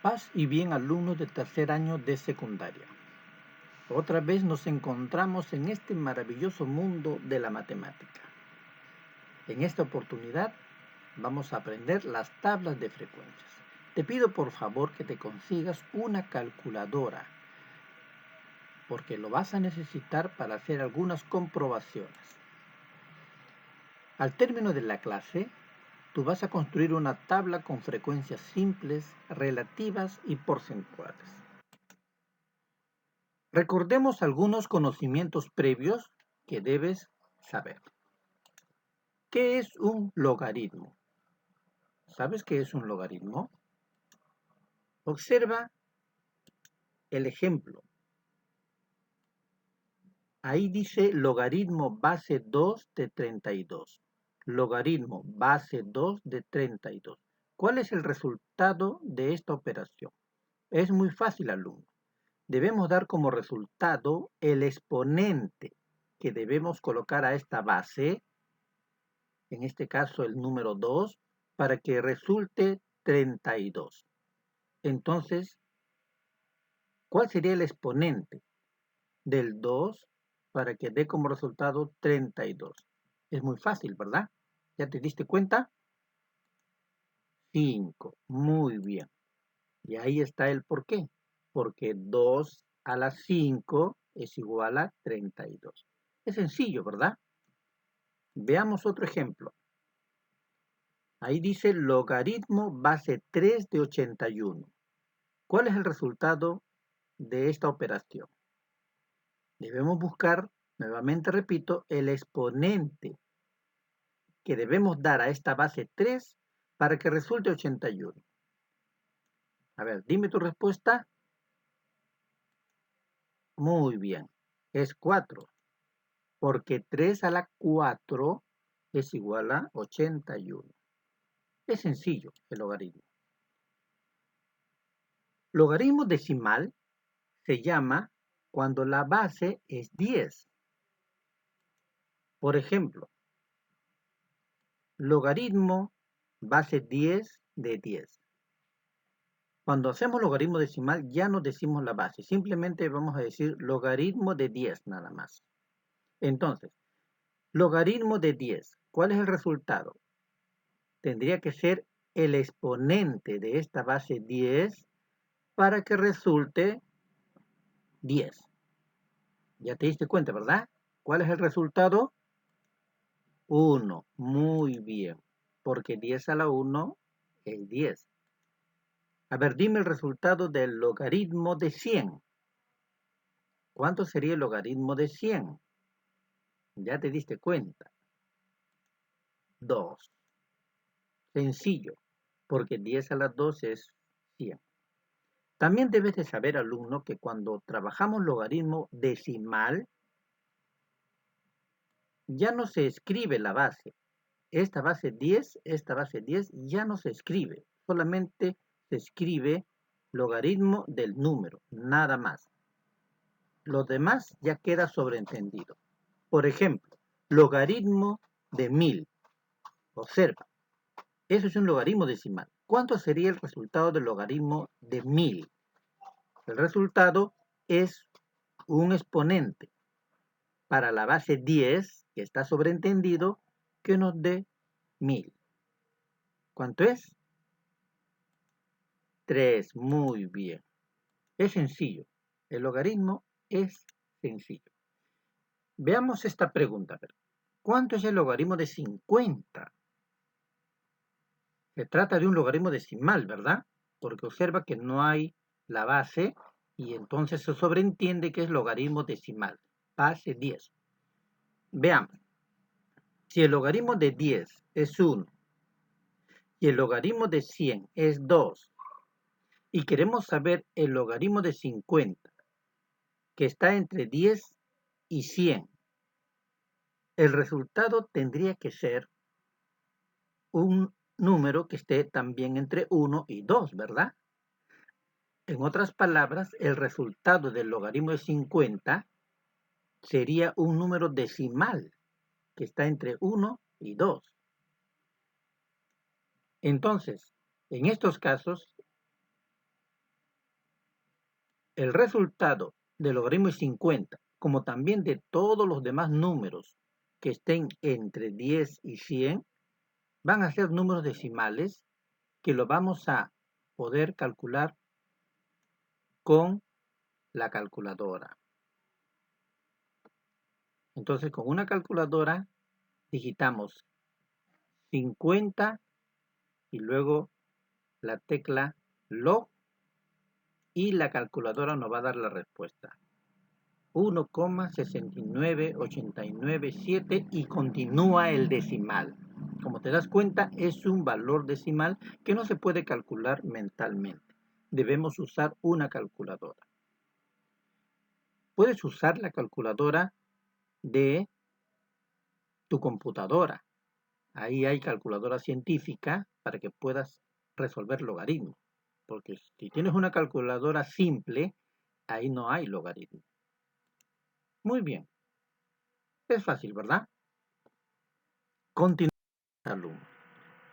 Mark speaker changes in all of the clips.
Speaker 1: Paz y bien, alumnos de tercer año de secundaria. Otra vez nos encontramos en este maravilloso mundo de la matemática. En esta oportunidad vamos a aprender las tablas de frecuencias. Te pido por favor que te consigas una calculadora, porque lo vas a necesitar para hacer algunas comprobaciones. Al término de la clase, tú vas a construir una tabla con frecuencias simples, relativas y porcentuales. Recordemos algunos conocimientos previos que debes saber. ¿Qué es un logaritmo? ¿Sabes qué es un logaritmo? Observa el ejemplo. Ahí dice logaritmo base 2 de 32. Logaritmo base 2 de 32. ¿Cuál es el resultado de esta operación? Es muy fácil, alumno. Debemos dar como resultado el exponente que debemos colocar a esta base, en este caso el número 2, para que resulte 32. Entonces, ¿cuál sería el exponente del 2 para que dé como resultado 32? Es muy fácil, ¿verdad? ¿Ya te diste cuenta? 5. Muy bien. Y ahí está el por qué. Porque 2 a la 5 es igual a 32. Es sencillo, ¿verdad? Veamos otro ejemplo. Ahí dice logaritmo base 3 de 81. ¿Cuál es el resultado de esta operación? Debemos buscar, nuevamente repito, el exponente que debemos dar a esta base 3 para que resulte 81. A ver, dime tu respuesta. Muy bien, es 4, porque 3 a la 4 es igual a 81. Es sencillo el logaritmo. Logaritmo decimal se llama cuando la base es 10. Por ejemplo, logaritmo base 10 de 10. Cuando hacemos logaritmo decimal ya no decimos la base, simplemente vamos a decir logaritmo de 10 nada más. Entonces, logaritmo de 10, ¿cuál es el resultado? Tendría que ser el exponente de esta base 10 para que resulte 10. Ya te diste cuenta, ¿verdad? ¿Cuál es el resultado? 1. Muy bien, porque 10 a la 1 es 10. A ver, dime el resultado del logaritmo de 100. ¿Cuánto sería el logaritmo de 100? Ya te diste cuenta. 2. Sencillo, porque 10 a la 2 es 100. También debes de saber, alumno, que cuando trabajamos logaritmo decimal, ya no se escribe la base. Esta base 10 ya no se escribe. Solamente se escribe logaritmo del número, nada más. Lo demás ya queda sobreentendido. Por ejemplo, logaritmo de 1000. Observa, eso es un logaritmo decimal. ¿Cuánto sería el resultado del logaritmo de 1000? El resultado es un exponente para la base 10, que está sobreentendido, que nos dé 1000. ¿Cuánto es? 3. Muy bien. Es sencillo. El logaritmo es sencillo. Veamos esta pregunta. ¿Cuánto es el logaritmo de 50? Se trata de un logaritmo decimal, ¿verdad? Porque observa que no hay la base y entonces se sobreentiende que es logaritmo decimal. Base 10. Veamos. Si el logaritmo de 10 es 1 y el logaritmo de 100 es 2 y queremos saber el logaritmo de 50, que está entre 10 y 100, el resultado tendría que ser un número que esté también entre 1 y 2, ¿verdad? En otras palabras, el resultado del logaritmo de 50 sería un número decimal que está entre 1 y 2. Entonces, en estos casos, El resultado del logaritmo de 50, como también de todos los demás números que estén entre 10 y 100, van a ser números decimales que lo vamos a poder calcular con la calculadora. Entonces, con una calculadora digitamos 50 y luego la tecla log y la calculadora nos va a dar la respuesta. 1,69897 y continúa el decimal. Como te das cuenta, es un valor decimal que no se puede calcular mentalmente. Debemos usar una calculadora. Puedes usar la calculadora de tu computadora. Ahí hay calculadora científica para que puedas resolver logaritmos. Porque si tienes una calculadora simple, ahí no hay logaritmo. Muy bien. Es fácil, ¿verdad? Continuamos, alumnos.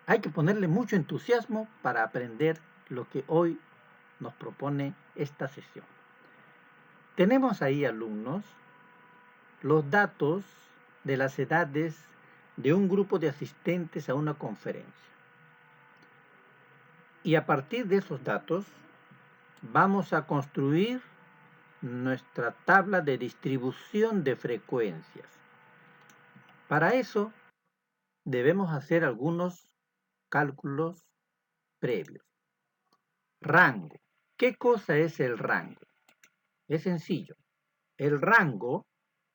Speaker 1: Hay que ponerle mucho entusiasmo para aprender lo que hoy nos propone esta sesión. Tenemos ahí, alumnos, los datos de las edades de un grupo de asistentes a una conferencia. Y a partir de esos datos vamos a construir nuestra tabla de distribución de frecuencias. Para eso debemos hacer algunos cálculos previos. Rango. ¿Qué cosa es el rango? Es sencillo. El rango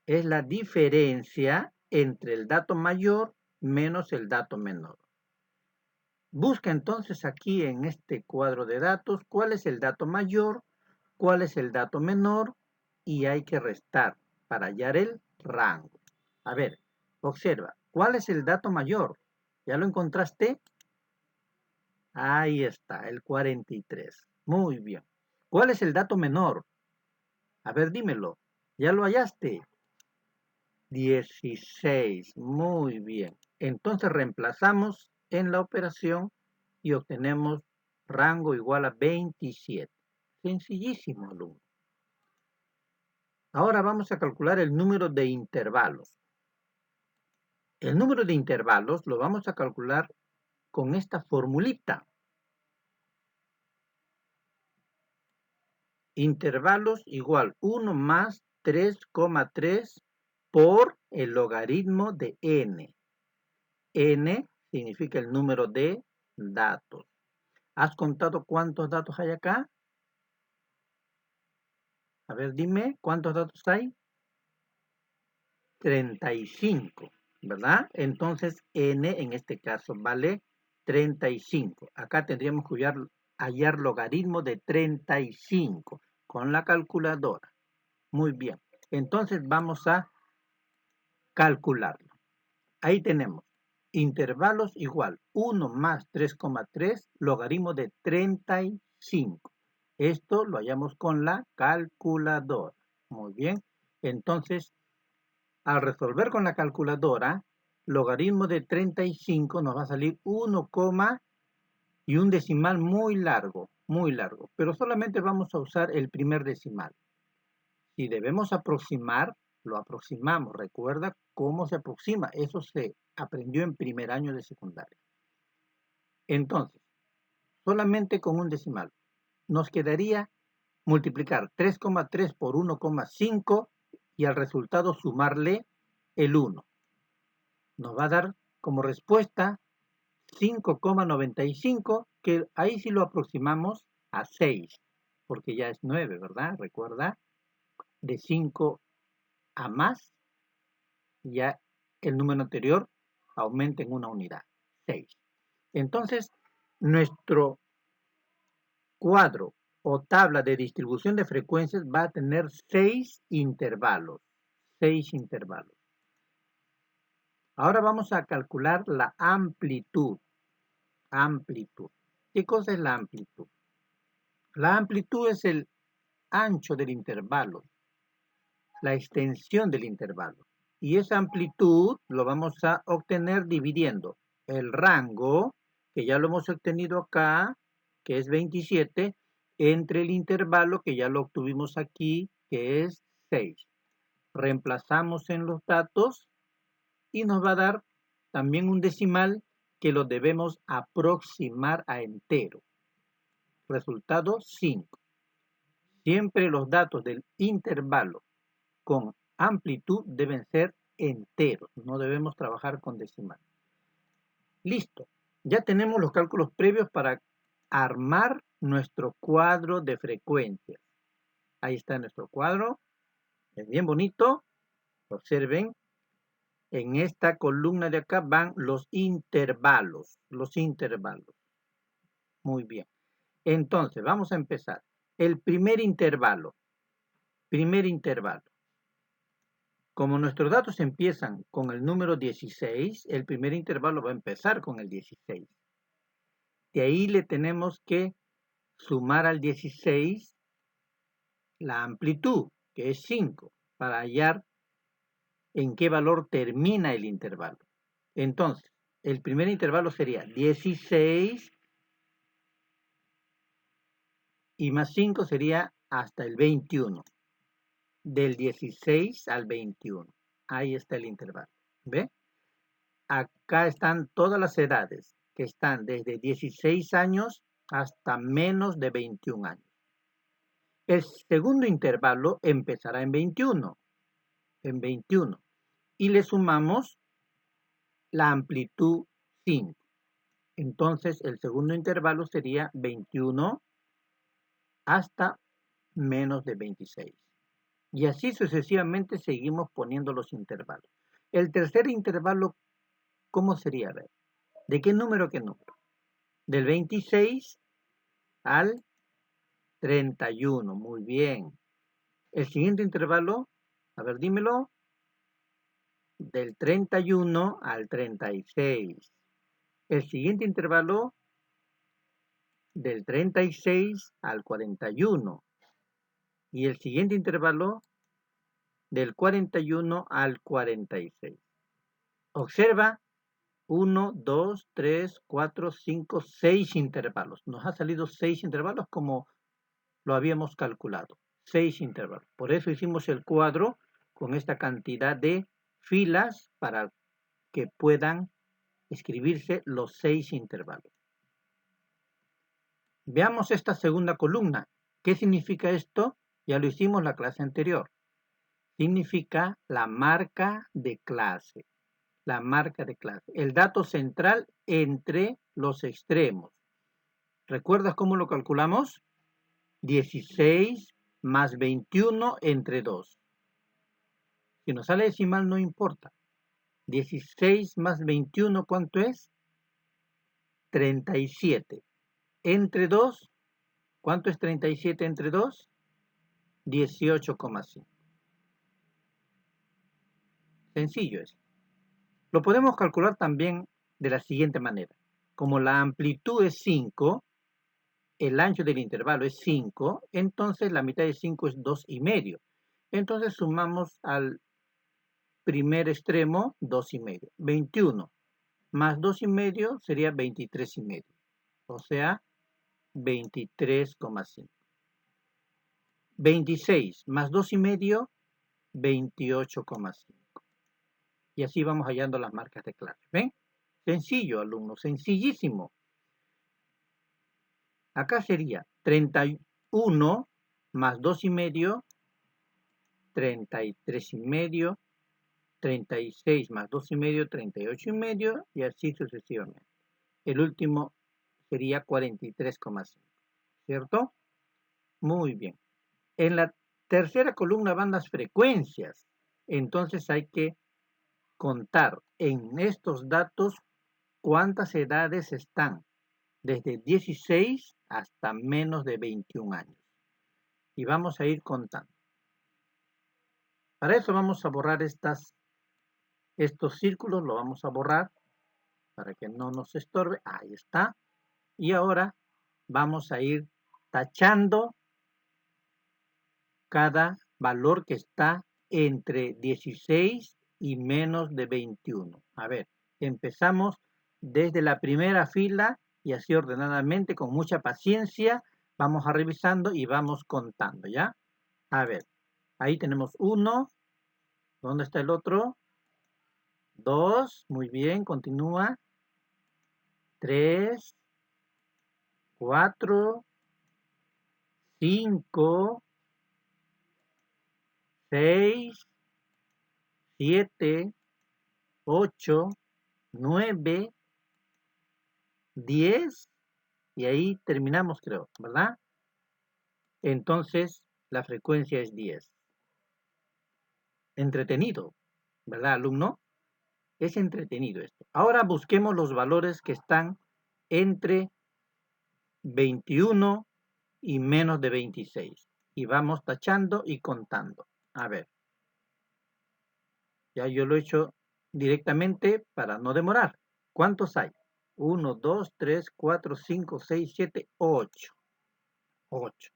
Speaker 1: es la diferencia entre el dato mayor menos el dato menor. Busca entonces aquí en este cuadro de datos cuál es el dato mayor, cuál es el dato menor y hay que restar para hallar el rango. A ver, observa, ¿cuál es el dato mayor? ¿Ya lo encontraste? Ahí está, el 43. Muy bien. ¿Cuál es el dato menor? A ver, dímelo. ¿Ya lo hallaste? 16. Muy bien. Entonces reemplazamos en la operación y obtenemos rango igual a 27. Sencillísimo, alumno. Ahora vamos a calcular el número de intervalos. El número de intervalos lo vamos a calcular con esta formulita. Intervalos igual 1 más 3,3 por el logaritmo de n. N significa el número de datos. ¿Has contado cuántos datos hay acá? A ver, dime, ¿cuántos datos hay? 35, ¿verdad? Entonces, n en este caso vale 35. Acá tendríamos que hallar logaritmo de 35 con la calculadora. Muy bien. Entonces, vamos a calcularlo. Ahí tenemos intervalos igual 1 más 3,3 logaritmo de 35. Esto lo hallamos con la calculadora. Muy bien. Entonces, al resolver con la calculadora, logaritmo de 35 nos va a salir 1, y un decimal muy largo, pero solamente vamos a usar el primer decimal. Si debemos aproximar, lo aproximamos. Recuerda cómo se aproxima. Eso se aprendió en primer año de secundaria. Entonces, solamente con un decimal. Nos quedaría multiplicar 3,3 por 1,5 y al resultado sumarle el 1. Nos va a dar como respuesta 5,95, que ahí sí lo aproximamos a 6, porque ya es 9, ¿verdad? Recuerda, de 5 a más, ya el número anterior aumenta en una unidad, 6. Entonces, nuestro cuadro o tabla de distribución de frecuencias va a tener 6 intervalos. 6 intervalos. Ahora vamos a calcular la amplitud. Amplitud. ¿Qué cosa es la amplitud? La amplitud es el ancho del intervalo, la extensión del intervalo. Y esa amplitud lo vamos a obtener dividiendo el rango, que ya lo hemos obtenido acá, que es 27, entre el intervalo que ya lo obtuvimos aquí, que es 6. Reemplazamos en los datos y nos va a dar también un decimal que lo debemos aproximar a entero. Resultado 5. Siempre los datos del intervalo con amplitud deben ser enteros, no debemos trabajar con decimal. Listo, ya tenemos los cálculos previos para armar nuestro cuadro de frecuencias. Ahí está nuestro cuadro, es bien bonito. Observen, en esta columna de acá van los intervalos. Muy bien. Entonces, vamos a empezar. El primer intervalo. Como nuestros datos empiezan con el número 16, el primer intervalo va a empezar con el 16. De ahí le tenemos que sumar al 16 la amplitud, que es 5, para hallar en qué valor termina el intervalo. Entonces, el primer intervalo sería 16 y más 5 sería hasta el 21. Del 16 al 21. Ahí está el intervalo. ¿Ve? Acá están todas las edades, que están desde 16 años hasta menos de 21 años. El segundo intervalo empezará en 21. Y le sumamos la amplitud 5. Entonces, el segundo intervalo sería 21 hasta menos de 26. Y así sucesivamente seguimos poniendo los intervalos. El tercer intervalo, ¿cómo sería? A ver, ¿de qué número a qué número? Del 26 al 31. Muy bien. El siguiente intervalo, a ver, dímelo. Del 31 al 36. El siguiente intervalo, del 36 al 41. Y el siguiente intervalo, del 41 al 46. Observa, 1, 2, 3, 4, 5, 6 intervalos. Nos ha salido 6 intervalos como lo habíamos calculado. 6 intervalos. Por eso hicimos el cuadro con esta cantidad de filas para que puedan escribirse los 6 intervalos. Veamos esta segunda columna. ¿Qué significa esto? Ya lo hicimos en la clase anterior. Significa la marca de clase. La marca de clase. El dato central entre los extremos. ¿Recuerdas cómo lo calculamos? 16 más 21 entre 2. Si nos sale decimal no importa. 16 más 21, ¿cuánto es? 37. Entre 2, ¿cuánto es 37 entre 2? 18,5. Sencillo es. Lo podemos calcular también de la siguiente manera. Como la amplitud es 5, el ancho del intervalo es 5, entonces la mitad de 5 es 2,5. Entonces sumamos al primer extremo 2,5. 21 más 2,5 sería 23,5. O sea, 23,5. 26 más 2,5, 28,5. Y así vamos hallando las marcas de clase. ¿Ven? Sencillo, alumnos, sencillísimo. Acá sería 31 más 2,5, 33,5, 36 más 2,5, 38,5 y así sucesivamente. El último sería 43,5. ¿Cierto? Muy bien. En la tercera columna van las frecuencias. Entonces hay que contar en estos datos cuántas edades están desde 16 hasta menos de 21 años. Y vamos a ir contando. Para eso vamos a borrar estos círculos, lo vamos a borrar para que no nos estorbe. Ahí está. Y ahora vamos a ir tachando cada valor que está entre 16 y menos de 21. A ver, empezamos desde la primera fila y así ordenadamente, con mucha paciencia, Vamos a revisando y vamos contando, ¿ya? A ver, ahí tenemos 1. ¿Dónde está el otro? 2. Muy bien, continúa. 3, 4, 5, 6, 7, 8, 9, 10 y ahí terminamos, creo, ¿verdad? Entonces, la frecuencia es 10. Entretenido, ¿verdad, alumno? Es entretenido esto. Ahora busquemos los valores que están entre 21 y menos de 26. Y vamos tachando y contando. A ver. Ya yo lo he hecho directamente para no demorar. ¿Cuántos hay? 1, 2, 3, 4, 5, 6, 7, 8. 8.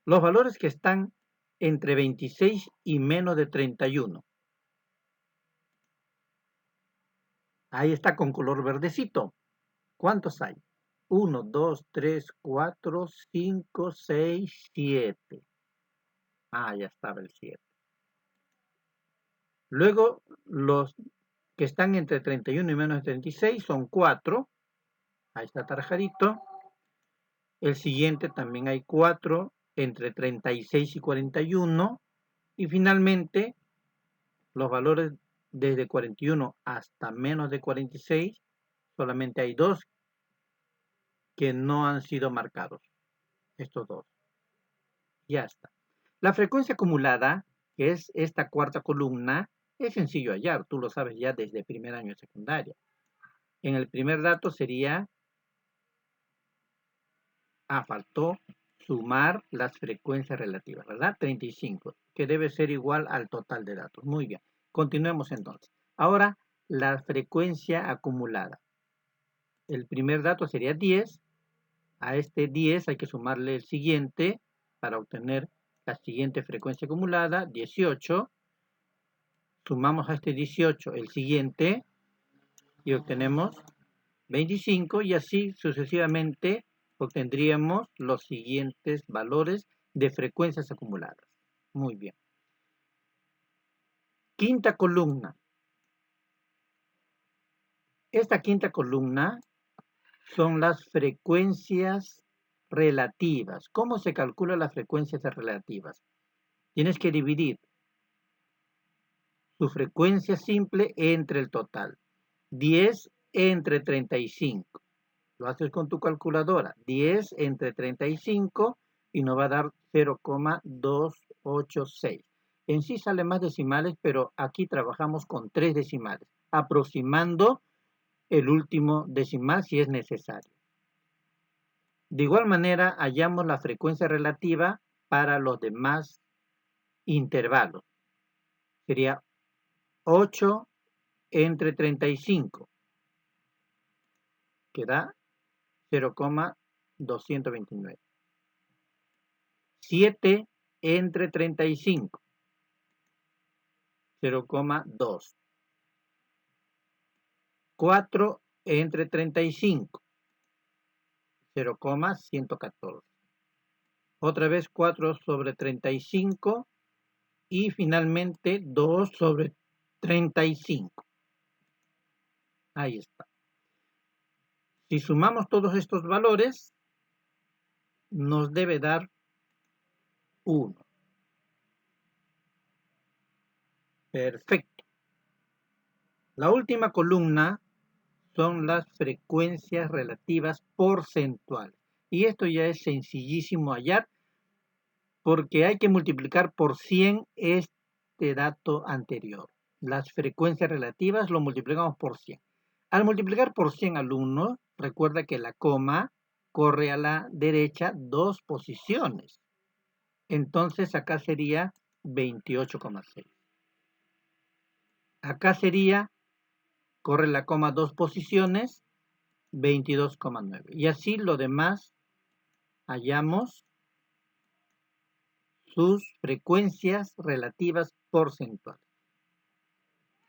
Speaker 1: Los valores que están entre 26 y menos de 31. Ahí está con color verdecito. ¿Cuántos hay? 1, 2, 3, 4, 5, 6, 7. Ah, ya estaba el 7. Luego, los que están entre 31 y menos de 36 son 4. Ahí está tarjadito. El siguiente también hay 4 entre 36 y 41. Y finalmente, los valores desde 41 hasta menos de 46, solamente hay 2 que no han sido marcados. Estos 2. Ya está. La frecuencia acumulada, que es esta cuarta columna, es sencillo hallar. Tú lo sabes ya desde primer año de secundaria. En el primer dato sería, faltó sumar las frecuencias relativas, ¿verdad? 35, que debe ser igual al total de datos. Muy bien. Continuemos entonces. Ahora, la frecuencia acumulada. El primer dato sería 10. A este 10 hay que sumarle el siguiente para obtener la siguiente frecuencia acumulada, 18. Sumamos a este 18 el siguiente y obtenemos 25 y así sucesivamente obtendríamos los siguientes valores de frecuencias acumuladas. Muy bien. Quinta columna. Esta quinta columna son las frecuencias relativas. ¿Cómo se calculan las frecuencias relativas? Tienes que dividir su frecuencia simple entre el total. 10 entre 35. Lo haces con tu calculadora. 10 entre 35 y nos va a dar 0,286. En sí sale más decimales, pero aquí trabajamos con 3 decimales, aproximando el último decimal si es necesario. De igual manera, hallamos la frecuencia relativa para los demás intervalos. Sería 8 entre 35, que da 0,229. 7 entre 35, 0,2. 4 entre 35, 0,114. Otra vez 4 sobre 35 y finalmente 2 sobre 35. Ahí está. Si sumamos todos estos valores, nos debe dar 1. Perfecto. La última columna son las frecuencias relativas porcentuales. Y esto ya es sencillísimo hallar porque hay que multiplicar por 100 este dato anterior. Las frecuencias relativas lo multiplicamos por 100. Al multiplicar por 100 alumnos, recuerda que la coma corre a la derecha 2 posiciones. Entonces acá sería 28,6. Acá sería, corre la coma 2 posiciones, 22,9. Y así lo demás hallamos sus frecuencias relativas porcentuales.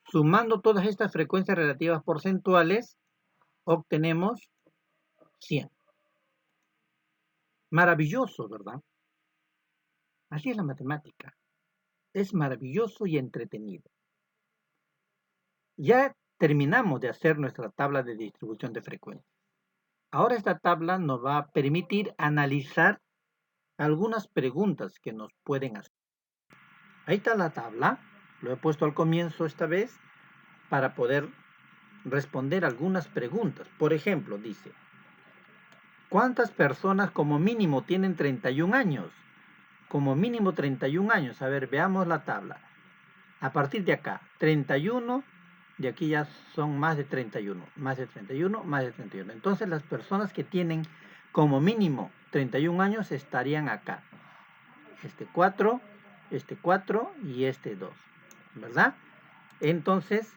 Speaker 1: Sumando todas estas frecuencias relativas porcentuales, obtenemos 100. Maravilloso, ¿verdad? Así es la matemática. Es maravilloso y entretenido. Ya terminamos de hacer nuestra tabla de distribución de frecuencias. Ahora esta tabla nos va a permitir analizar algunas preguntas que nos pueden hacer. Ahí está la tabla. Lo he puesto al comienzo esta vez para poder responder algunas preguntas. Por ejemplo, dice, ¿cuántas personas como mínimo tienen 31 años? Como mínimo 31 años. A ver, veamos la tabla. A partir de acá, 31, de aquí ya son más de 31, más de 31, más de 31. Entonces las personas que tienen como mínimo 31 años estarían acá. Este 4 y este 2, ¿verdad? Entonces,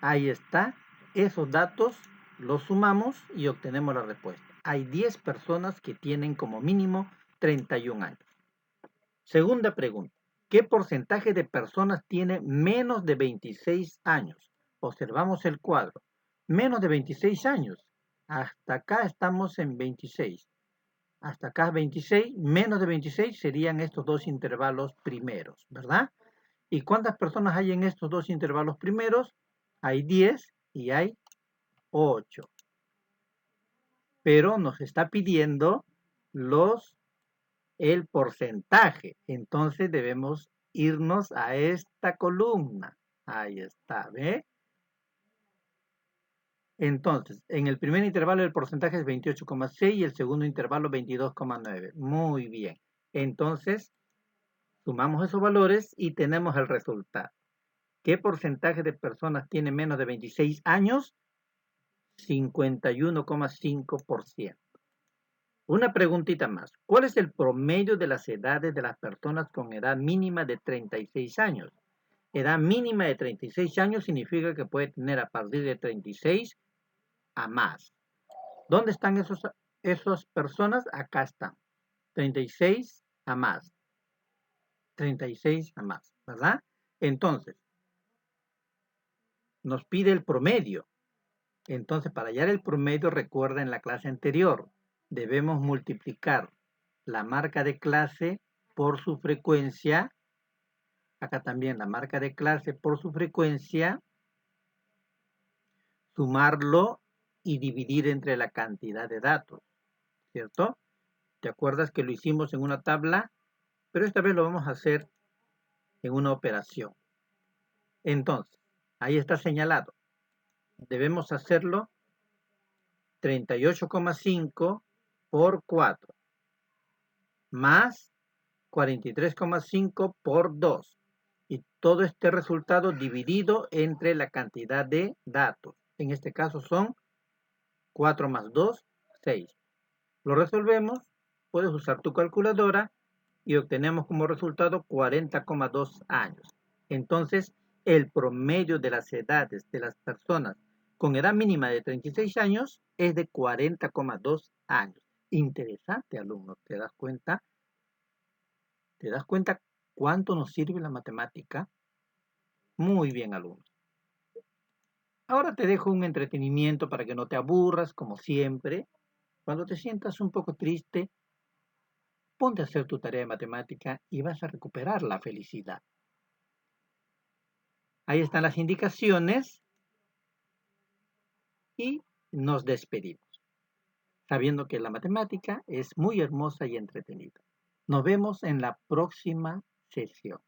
Speaker 1: ahí está. Esos datos los sumamos y obtenemos la respuesta. Hay 10 personas que tienen como mínimo 31 años. Segunda pregunta. ¿Qué porcentaje de personas tiene menos de 26 años? Observamos el cuadro. Menos de 26 años. Hasta acá estamos en 26. Hasta acá 26. Menos de 26 serían estos dos intervalos primeros, ¿verdad? ¿Y cuántas personas hay en estos dos intervalos primeros? Hay 10 y hay 8. Pero nos está pidiendo el porcentaje. Entonces debemos irnos a esta columna. Ahí está, ¿ve? Entonces, en el primer intervalo el porcentaje es 28,6 y el segundo intervalo 22,9. Muy bien. Entonces, sumamos esos valores y tenemos el resultado. ¿Qué porcentaje de personas tiene menos de 26 años? 51,5%. Una preguntita más. ¿Cuál es el promedio de las edades de las personas con edad mínima de 36 años? Edad mínima de 36 años significa que puede tener a partir de 36 a más. ¿Dónde están esas personas? Acá están. 36 a más. 36 a más, ¿verdad? Entonces, nos pide el promedio. Entonces, para hallar el promedio, recuerda en la clase anterior, debemos multiplicar la marca de clase por su frecuencia. Acá también la marca de clase por su frecuencia, sumarlo y dividir entre la cantidad de datos, ¿cierto? ¿Te acuerdas que lo hicimos en una tabla? Pero esta vez lo vamos a hacer en una operación. Entonces, ahí está señalado. Debemos hacerlo 38,5 por 4 más 43,5 por 2. Y todo este resultado dividido entre la cantidad de datos. En este caso son 4 más 2, 6. Lo resolvemos, puedes usar tu calculadora y obtenemos como resultado 40,2 años. Entonces, el promedio de las edades de las personas con edad mínima de 36 años es de 40,2 años. Interesante, alumno, ¿te das cuenta? ¿Te das cuenta cuánto nos sirve la matemática? Muy bien, alumno. Ahora te dejo un entretenimiento para que no te aburras, como siempre. Cuando te sientas un poco triste, ponte a hacer tu tarea de matemática y vas a recuperar la felicidad. Ahí están las indicaciones y nos despedimos, sabiendo que la matemática es muy hermosa y entretenida. Nos vemos en la próxima sesión.